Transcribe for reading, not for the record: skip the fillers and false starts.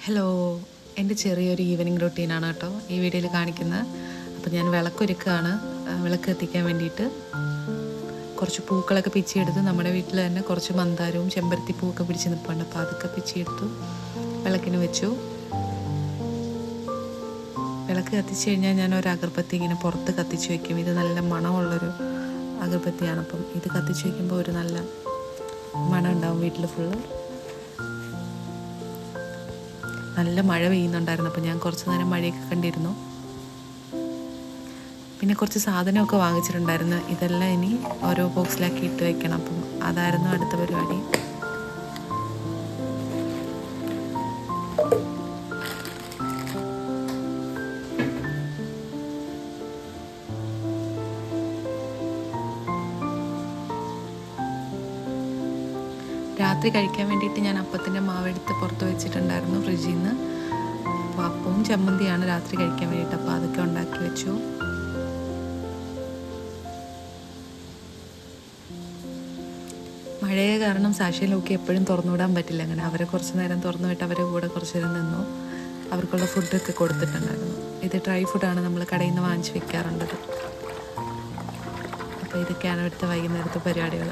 Hello, എൻ്റെ ചെറിയൊരു evening റൊട്ടീനാണ് കേട്ടോ ഈ വീഡിയോയിൽ കാണിക്കുന്നത്. അപ്പോൾ ഞാൻ വിളക്കൊരുക്കുകയാണ്. വിളക്ക് എത്തിക്കാൻ വേണ്ടിയിട്ട് കുറച്ച് പൂക്കളൊക്കെ പിച്ചിയെടുത്ത് നമ്മുടെ വീട്ടിൽ തന്നെ കുറച്ച് മന്ദാരവും ചെമ്പരത്തി പൂവൊക്കെ പിടിച്ച് നിൽപ്പുണ്ട്. അപ്പോൾ അതൊക്കെ പിച്ചിയെടുത്തു വിളക്കിന് വെച്ചു. വിളക്ക് കത്തിച്ച് കഴിഞ്ഞാൽ ഞാൻ ഒരു അഗർബത്തി ഇങ്ങനെ പുറത്ത് കത്തിച്ച് വയ്ക്കും. ഇത് നല്ല മണമുള്ളൊരു അഗർബത്തിയാണ്. അപ്പം ഇത് കത്തിച്ച് വയ്ക്കുമ്പോൾ ഒരു നല്ല മണം ഉണ്ടാവും വീട്ടിൽ ഫുള്ള്. നല്ല മഴ പെയ്യുന്നുണ്ടായിരുന്നു. അപ്പോൾ ഞാൻ കുറച്ച് നേരം മഴയൊക്കെ കണ്ടിരുന്നു. പിന്നെ കുറച്ച് സാധനമൊക്കെ വാങ്ങിച്ചിട്ടുണ്ടായിരുന്നു. ഇതെല്ലാം ഇനി ഓരോ ബോക്സിലാക്കി ഇട്ട് വയ്ക്കണം. അപ്പം അതായിരുന്നു അടുത്ത പരിപാടി. രാത്രി കഴിക്കാൻ വേണ്ടിയിട്ട് ഞാൻ അപ്പത്തിൻ്റെ മാവെടുത്ത് പുറത്ത് വെച്ചിട്ടുണ്ടായിരുന്നു ഫ്രിഡ്ജിൽ നിന്ന്. അപ്പോൾ അപ്പവും ചമ്മന്തിയാണ് രാത്രി കഴിക്കാൻ വേണ്ടിയിട്ട്. അപ്പോൾ അതൊക്കെ ഉണ്ടാക്കി വെച്ചു. മഴയെ കാരണം സാക്ഷിയിലൊക്കെ എപ്പോഴും തുറന്നു വിടാൻ പറ്റില്ല. അങ്ങനെ അവരെ കുറച്ച് നേരം തുറന്നു വിട്ട് അവരെ കൂടെ കുറച്ച് നേരം നിന്നു. അവർക്കുള്ള ഫുഡൊക്കെ കൊടുത്തിട്ടുണ്ടായിരുന്നു. ഇത് ഡ്രൈ ഫുഡാണ് നമ്മൾ കടയിൽ നിന്ന് വാങ്ങിച്ച് വെക്കാറുള്ളത്. അപ്പോൾ ഇതൊക്കെയാണ് ഇവിടുത്തെ വൈകുന്നേരത്തെ പരിപാടികൾ.